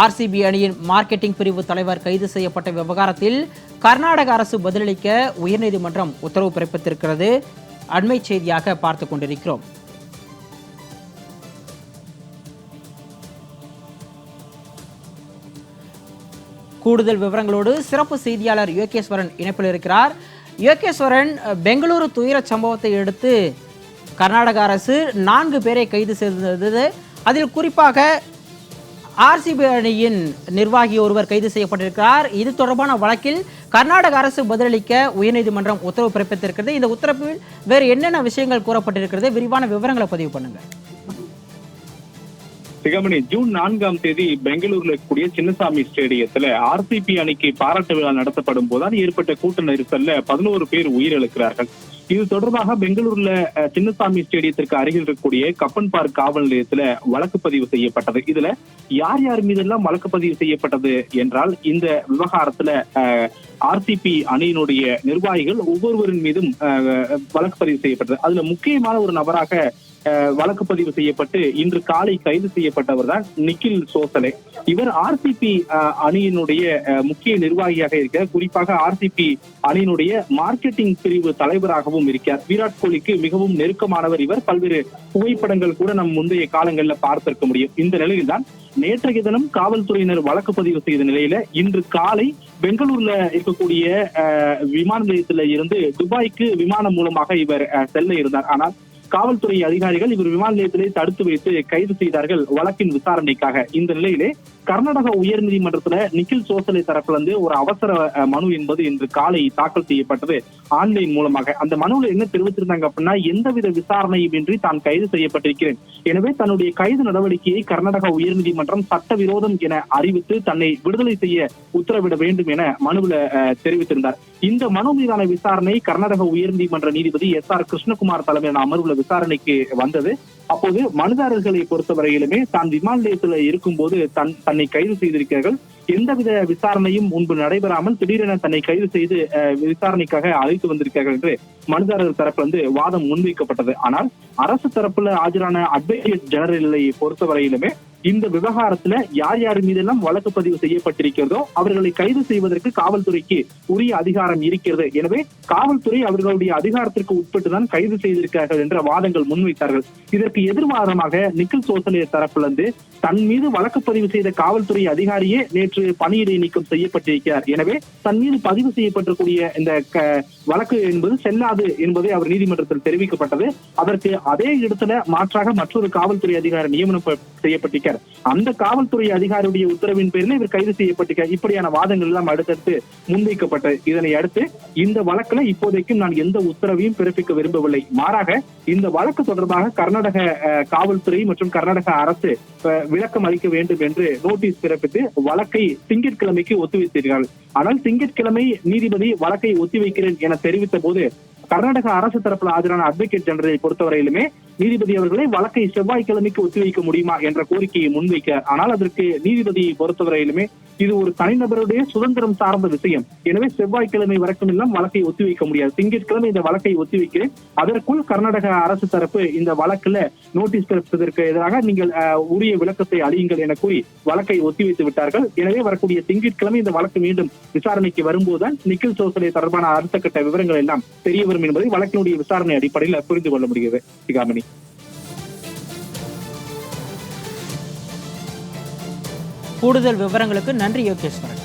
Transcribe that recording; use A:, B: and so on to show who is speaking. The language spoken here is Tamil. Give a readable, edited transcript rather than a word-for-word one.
A: ஆர்சிபி அணியின் மார்க்கெட்டிங் பிரிவு தலைவர் கைது செய்யப்பட்ட விவகாரத்தில் கர்நாடக அரசு பதிலளிக்க உயர்நீதிமன்றம் உத்தரவு பிறப்பித்திருக்கிறது. அண்மை செய்தியாக பார்த்து கொண்டிருக்கிறோம். கூடுதல் விவரங்களோடு சிறப்பு செய்தியாளர் யோகேஸ்வரன் இணைப்பில் இருக்கிறார். யோகேஸ்வரன், பெங்களூரு துயர சம்பவத்தை அடுத்து கர்நாடக அரசு 4 பேரை கைது செய்தது. அதில் குறிப்பாக ஆர்சிபி அணியின் நிர்வாகி ஒருவர் கைது செய்யப்பட்டிருக்கிறார். இது தொடர்பான வழக்கில் கர்நாடக அரசு பதிலளிக்க உயர்நீதிமன்றம் உத்தரவு பிறப்பித்திருக்கிறது. இந்த உத்தரவில் வேறு என்னென்ன விஷயங்கள் கூறப்பட்டிருக்கிறது? விரிவான விவரங்களை பதிவு பண்ணுங்க.
B: சிகாமணி, ஜூன் 4ஆம் தேதி பெங்களூர்ல இருக்கக்கூடிய சின்னசாமி ஸ்டேடியத்துல ஆர்சிபி அணிக்கு பாராட்டு விழா நடத்தப்படும் போதுதான் ஏற்பட்ட கூட்ட நெரிசல்ல 11 பேர் உயிரிழக்கிறார்கள். இது தொடர்பாக பெங்களூர்ல சின்னசாமி ஸ்டேடியத்திற்கு அருகில் இருக்கக்கூடிய கப்பன் பார்க் காவல் நிலையத்துல வழக்கு பதிவு செய்யப்பட்டது. இதுல யார் யார் மீதெல்லாம் வழக்கு பதிவு செய்யப்பட்டது என்றால், இந்த விவகாரத்துல ஆர்சிபி அணியினுடைய நிர்வாகிகள் ஒவ்வொருவரின் மீதும் வழக்கு பதிவு செய்யப்பட்டது. அதுல முக்கியமான ஒரு நபராக வழக்கு பதிவு செய்யப்பட்டு இன்று காலை கைது செய்யப்பட்டவர் தான் நிக்கில் சோசலே. இவர் ஆர்சிபி அணியினுடைய முக்கிய நிர்வாகியாக இருக்கிறார். குறிப்பாக ஆர்சிபி அணியினுடைய மார்க்கெட்டிங் பிரிவு தலைவராகவும் இருக்கிறார். விராட் கோலிக்கு மிகவும் நெருக்கமானவர் இவர். பல்வேறு புகைப்படங்கள் கூட நம் முந்தைய காலங்களில் பார்த்திருக்க முடியும். இந்த நிலையில்தான் நேற்றைய தினம் காவல்துறையினர் வழக்கு பதிவு செய்த நிலையில இன்று காலை பெங்களூர்ல இருக்கக்கூடிய விமான நிலையத்தில இருந்து துபாய்க்கு விமானம் மூலமாக இவர் செல்ல இருந்தார். ஆனால் காவல்துறை அதிகாரிகள் இவர் விமான நிலையத்திலே தடுத்து வைத்து கைது செய்தார்கள் வழக்கின் விசாரணைக்காக. இந்த நிலையிலே கர்நாடக உயர்நீதிமன்றத்துல நிக்கில் சோசலே தரப்பிலிருந்து ஒரு அவசர மனு என்பது இன்று காலை தாக்கல் செய்யப்பட்டது ஆன்லைன் மூலமாக. அந்த மனுவில் என்ன தெரிவித்திருந்தாங்க அப்படின்னா, எந்தவித விசாரணையும் இன்றி தான் கைது செய்யப்பட்டிருக்கிறேன், எனவே தன்னுடைய கைது நடவடிக்கையை கர்நாடக உயர்நீதிமன்றம் சட்டவிரோதம் என அறிவித்து தன்னை விடுதலை செய்ய உத்தரவிட வேண்டும் என மனுவில் தெரிவித்திருந்தார். இந்த மனு மீதான விசாரணை கர்நாடக உயர்நீதிமன்ற நீதிபதி SR கிருஷ்ணகுமார் தலைமையிலான அமர்வுல விசாரணைக்கு வந்தது. அப்போது மனுதாரர்களை பொறுத்தவரையிலுமே தான் விமான நிலையத்தில் இருக்கும் போது தன்னை கைது செய்திருக்கிறார்கள், எந்தவித விசாரணையும் முன்பு நடைபெறாமல் திடீரென தன்னை கைது செய்து விசாரணைக்காக அழைத்து வந்திருக்கிறார்கள் என்று மனுதாரர் தரப்பிலிருந்து வாதம் முன்வைக்கப்பட்டது. ஆனால் அரசு தரப்புல ஆஜரான அட்வொகேட் ஜெனரலை பொறுத்தவரையிலுமே இந்த விவகாரத்துல யார் யார் மீதெல்லாம் வழக்கு பதிவு செய்யப்பட்டிருக்கிறதோ அவர்களை கைது செய்வதற்கு காவல்துறைக்கு உரிய அதிகாரம் இருக்கிறது, எனவே காவல்துறை அவர்களுடைய அதிகாரத்திற்கு உட்பட்டுதான் கைது செய்திருக்கிறார்கள் என்ற வாதங்கள் முன்வைத்தார்கள். இதற்கு எதிர்வாதமாக நிக்கில் சோசலே தரப்பிலிருந்து தன் மீது வழக்கு பதிவு செய்த காவல்துறை அதிகாரியே நேற்று பணியிடை நீக்கம் செய்யப்பட்டிருக்கிறார், எனவே தன் மீது பதிவு செய்யப்பட்டிருக்கூடிய இந்த வழக்கு என்பது செல்லாது என்பதை அவர் நீதிமன்றத்தில் தெரிவிக்கப்பட்டது. அதற்கு அதே இடத்துல மாற்றாக மற்றொரு காவல்துறை அதிகாரி நியமனம் செய்யப்பட்டிருக்கிறார். அந்த காவல்துறை அதிகாரியுடைய உத்தரவின் பேரில் இவர் கைது செய்யப்பட்டிருக்கிறார். இப்படியான வாதங்கள் எல்லாம் அடுத்தடுத்து முன்வைக்கப்பட்டது. இதனை அடுத்து இந்த வழக்குல இப்போதைக்கும் நான் எந்த உத்தரவையும் பிறப்பிக்க விரும்பவில்லை, மாறாக இந்த வழக்கு தொடர்பாக கர்நாடக காவல்துறை மற்றும் கர்நாடக அரசு விளக்கம் அளிக்க வேண்டும் என்று நோட்டீஸ் பிறப்பித்து வழக்கை திங்கட்கிழமைக்கு ஒத்திவைத்தீர்கள். ஆனால் திங்கட்கிழமை நீதிபதி வழக்கை ஒத்திவைக்கிறேன் என தெரிவித்த போது கர்நாடக அரசு தரப்பில் ஆஜரான அட்வொகேட் ஜெனரலை பொறுத்தவரையிலுமே நீதிபதி அவர்களை வழக்கை செவ்வாய்க்கிழமைக்கு ஒத்திவைக்க முடியுமா என்ற கோரிக்கையை முன்வைக்க, ஆனால் அதற்கு நீதிபதியை பொறுத்தவரையிலுமே இது ஒரு தனிநபருடைய சுதந்திரம் சார்ந்த விஷயம், எனவே செவ்வாய்க்கிழமை வரைக்கும் எல்லாம் வழக்கை ஒத்திவைக்க முடியாது, திங்கட்கிழமை இந்த வழக்கை ஒத்திவைக்கிறேன், அதற்குள் கர்நாடக அரசு தரப்பு இந்த வழக்குல நோட்டீஸ் பிறப்பதற்கு எதிராக நீங்கள் உரிய விளக்கத்தை அளியுங்கள் என கூறி வழக்கை ஒத்திவைத்து விட்டார்கள். எனவே வரக்கூடிய திங்கட்கிழமை இந்த வழக்கு மீண்டும் விசாரணைக்கு வரும்போதுதான் நிக்கில் சோசலே தொடர்பான அடுத்த கட்ட விவரங்கள் எல்லாம் தெரிய வரும் என்பதை வழக்கினுடைய விசாரணை அடிப்படையில் புரிந்து கொள்ள முடிகிறது. சிகாமணி,
A: கூடுதல் விவரங்களுக்கு நன்றி யோகேஸ்வரன்.